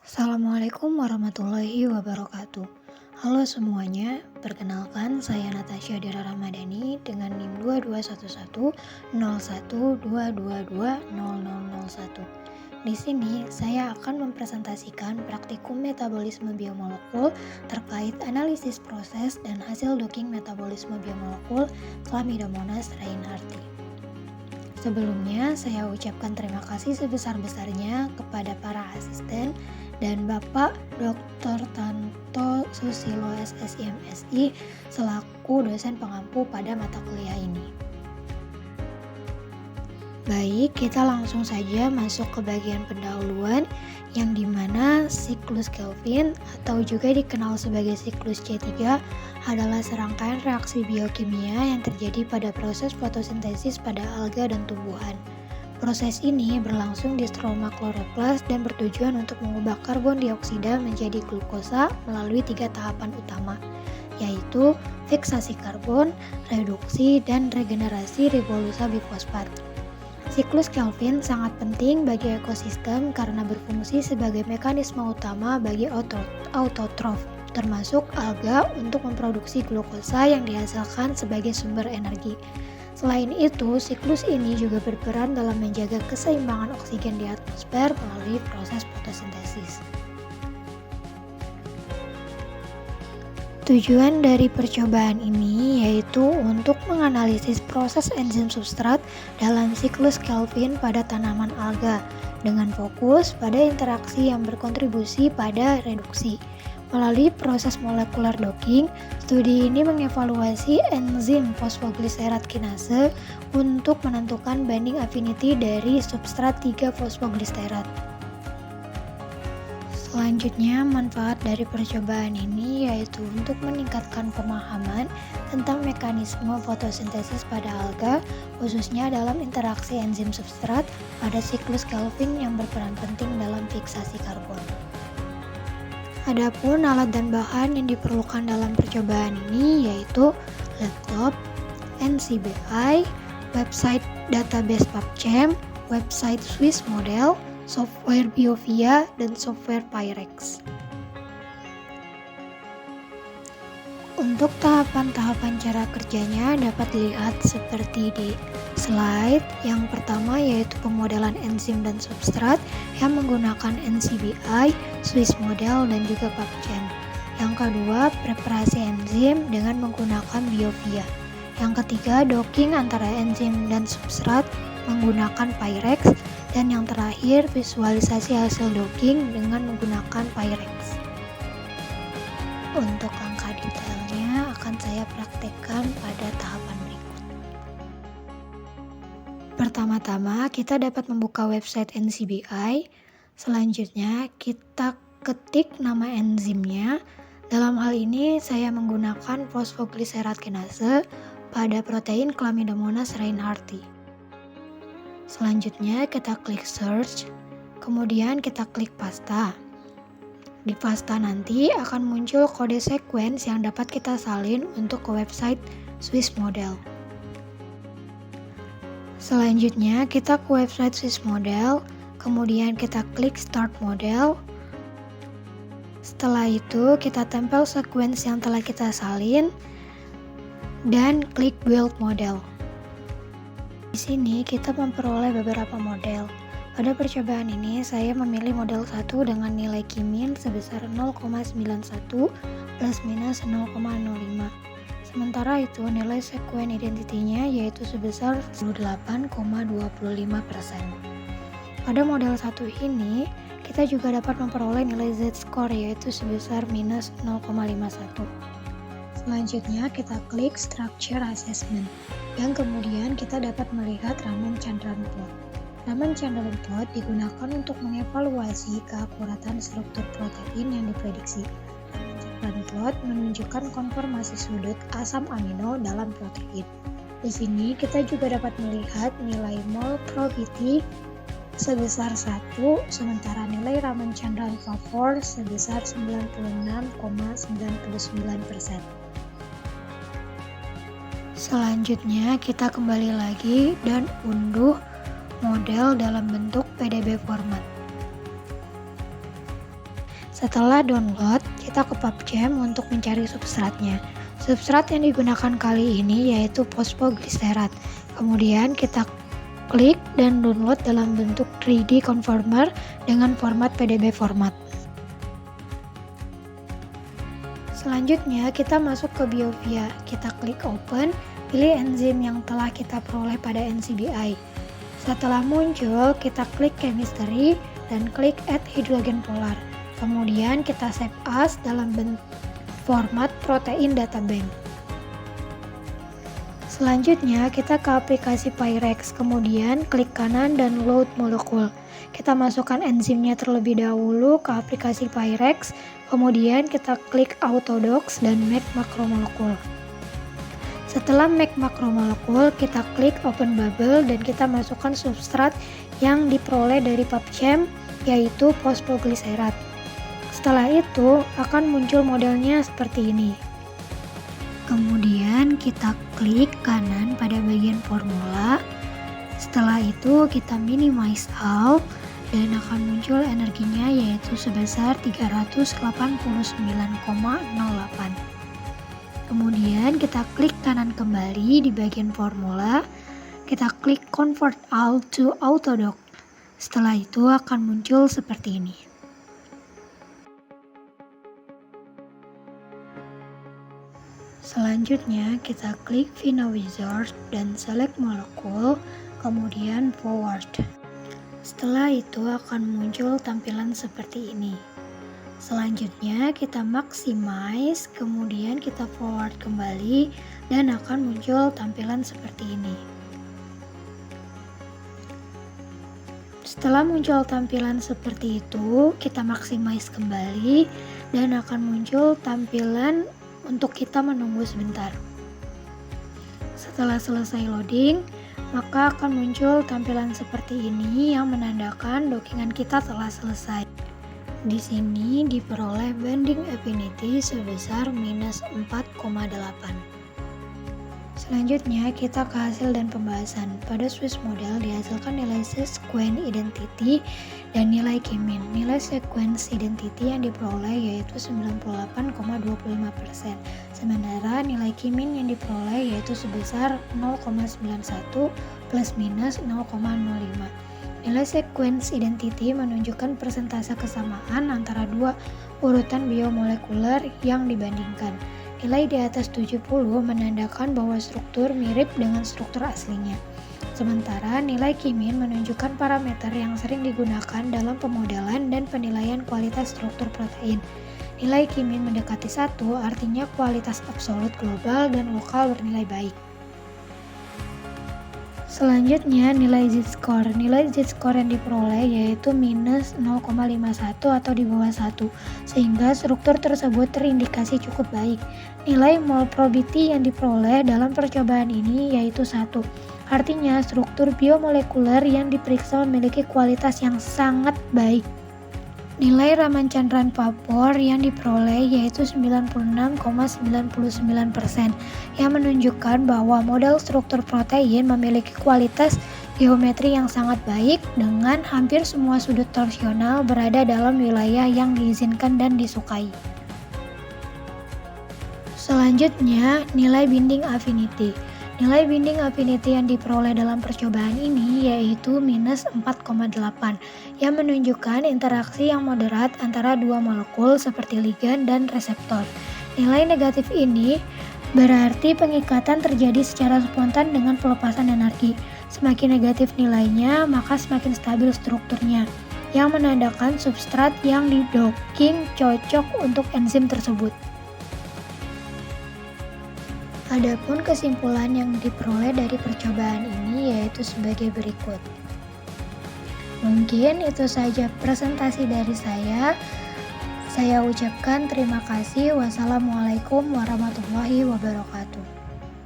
Assalamualaikum warahmatullahi wabarakatuh. Halo semuanya, perkenalkan saya Natasha Dira Ramadhani dengan NIM 22110112220001. Di sini saya akan mempresentasikan praktikum metabolisme biomolekul terkait analisis proses dan hasil docking metabolisme biomolekul Chlamydomonas reinhardti. Sebelumnya, saya ucapkan terima kasih sebesar-besarnya kepada para asisten dan Bapak Dr. Tanto Susilo SSI MSI selaku dosen pengampu pada mata kuliah ini. Baik, kita langsung saja masuk ke bagian pendahuluan yang dimana siklus Kelvin atau juga dikenal sebagai siklus C3 adalah serangkaian reaksi biokimia yang terjadi pada proses fotosintesis pada alga dan tumbuhan. Proses ini berlangsung di stroma kloroplas dan bertujuan untuk mengubah karbon dioksida menjadi glukosa melalui 3 tahapan utama, yaitu fiksasi karbon, reduksi, dan regenerasi ribosa bifosfat. Siklus Kelvin sangat penting bagi ekosistem karena berfungsi sebagai mekanisme utama bagi autotrof, termasuk alga untuk memproduksi glukosa yang dihasilkan sebagai sumber energi. Selain itu, siklus ini juga berperan dalam menjaga keseimbangan oksigen di atmosfer melalui proses fotosintesis. Tujuan dari percobaan ini yaitu untuk menganalisis proses enzim substrat dalam siklus Kelvin pada tanaman alga dengan fokus pada interaksi yang berkontribusi pada reduksi. Melalui proses molekular docking, studi ini mengevaluasi enzim fosfogliserat kinase untuk menentukan binding affinity dari substrat 3-fosfogliserat. Selanjutnya, manfaat dari percobaan ini yaitu untuk meningkatkan pemahaman tentang mekanisme fotosintesis pada alga, khususnya dalam interaksi enzim substrat pada siklus Kelvin yang berperan penting dalam fiksasi karbon. Adapun alat dan bahan yang diperlukan dalam percobaan ini yaitu laptop, NCBI, website database PubChem, website Swiss Model, software Biovia, dan software Pyrex. Untuk tahapan-tahapan cara kerjanya dapat dilihat seperti di slide. Yang pertama yaitu pemodelan enzim dan substrat yang menggunakan NCBI, Swiss Model, dan juga PubChem. Yang kedua, preparasi enzim dengan menggunakan Biovia. Yang ketiga, docking antara enzim dan substrat menggunakan Pyrex. Dan yang terakhir, visualisasi hasil docking dengan menggunakan Pyrex. Untuk angka detailnya akan saya praktekkan pada tahapan berikut. Pertama-tama, kita dapat membuka website NCBI. Selanjutnya, kita ketik nama enzimnya. Dalam hal ini, saya menggunakan fosfogliserat kinase pada protein Chlamydomonas reinhardti. Selanjutnya kita klik search, kemudian kita klik pasta. Di pasta nanti akan muncul kode sequence yang dapat kita salin untuk ke website Swiss Model. Selanjutnya kita ke website Swiss Model, kemudian kita klik start model. Setelah itu kita tempel sequence yang telah kita salin dan klik build model. Di sini kita memperoleh beberapa model. Pada percobaan ini saya memilih model 1 dengan nilai Kimin sebesar 0,91 plus minus 0,05. Sementara itu nilai sekuen identitinya yaitu sebesar 28,25%. Pada model 1 ini kita juga dapat memperoleh nilai Z-score yaitu sebesar minus 0,51. Selanjutnya kita klik Structure Assessment, yang kemudian kita dapat melihat Raman-Chandran plot. Raman-Chandran plot digunakan untuk mengevaluasi keakuratan struktur protein yang diprediksi. Raman-Chandran plot menunjukkan konformasi sudut asam amino dalam protein. Di sini kita juga dapat melihat nilai mol probity sebesar 1, sementara nilai Raman-Chandran favor sebesar 96,99%. Selanjutnya kita kembali lagi dan unduh model dalam bentuk PDB format. Setelah download, kita ke PubChem untuk mencari substratnya. Substrat yang digunakan kali ini yaitu fosfoglycerat. Kemudian kita klik dan download dalam bentuk 3D conformer dengan format PDB format. Selanjutnya kita masuk ke BioVia. Kita klik open, pilih enzim yang telah kita peroleh pada NCBI. Setelah muncul, kita klik chemistry dan klik add hidrogen polar. Kemudian kita save as dalam format protein data bank. Selanjutnya kita ke aplikasi Pyrex, kemudian klik kanan dan load molekul. Kita masukkan enzimnya terlebih dahulu ke aplikasi Pyrex, kemudian kita klik Autodocs dan make macromolekul. Setelah make macromolekul, kita klik open bubble dan kita masukkan substrat yang diperoleh dari PubChem, yaitu fosfoglycerat. Setelah itu akan muncul modelnya seperti ini. Kemudian kita klik kanan pada bagian formula. Setelah itu kita minimize all dan akan muncul energinya yaitu sebesar 389,08. Kemudian kita klik kanan kembali di bagian formula. Kita klik convert all to Autodoc. Setelah itu akan muncul seperti ini. Selanjutnya kita klik Vina Wizard dan select molekul, kemudian forward. Setelah itu akan muncul tampilan seperti ini. Selanjutnya kita maximize, kemudian kita forward kembali dan akan muncul tampilan seperti ini. Setelah muncul tampilan seperti itu, kita maximize kembali dan akan muncul tampilan untuk kita menunggu sebentar. Setelah selesai loading, maka akan muncul tampilan seperti ini yang menandakan dockingan kita telah selesai. Di sini diperoleh binding affinity sebesar minus 4,8. Selanjutnya kita ke hasil dan pembahasan. Pada Swiss model dihasilkan nilai sequence identity dan nilai kimin. Nilai sequence identity yang diperoleh yaitu 98,25%. Sementara nilai kimin yang diperoleh yaitu sebesar 0,91 plus minus 0,05. Nilai sequence identity menunjukkan persentase kesamaan antara dua urutan biomolekuler yang dibandingkan. Nilai di atas 70 menandakan bahwa struktur mirip dengan struktur aslinya. Sementara nilai kimin menunjukkan parameter yang sering digunakan dalam pemodelan dan penilaian kualitas struktur protein. Nilai kimin mendekati 1 artinya kualitas absolut global dan lokal bernilai baik. Selanjutnya nilai z-score. Nilai z-score yang diperoleh yaitu minus 0,51 atau di bawah 1, sehingga struktur tersebut terindikasi cukup baik. Nilai mol probity yang diperoleh dalam percobaan ini yaitu 1. Artinya struktur biomolekuler yang diperiksa memiliki kualitas yang sangat baik. Nilai Ramachandran Papor yang diperoleh yaitu 96,99% yang menunjukkan bahwa model struktur protein memiliki kualitas geometri yang sangat baik dengan hampir semua sudut torsional berada dalam wilayah yang diizinkan dan disukai. Selanjutnya, nilai binding affinity. Nilai binding affinity yang diperoleh dalam percobaan ini yaitu minus 4,8 yang menunjukkan interaksi yang moderat antara dua molekul seperti ligan dan reseptor. Nilai negatif ini berarti pengikatan terjadi secara spontan dengan pelepasan energi. Semakin negatif nilainya, maka semakin stabil strukturnya, yang menandakan substrat yang didocking cocok untuk enzim tersebut. Adapun kesimpulan yang diperoleh dari percobaan ini yaitu sebagai berikut. Mungkin itu saja presentasi dari saya. Saya ucapkan terima kasih. Wassalamualaikum warahmatullahi wabarakatuh.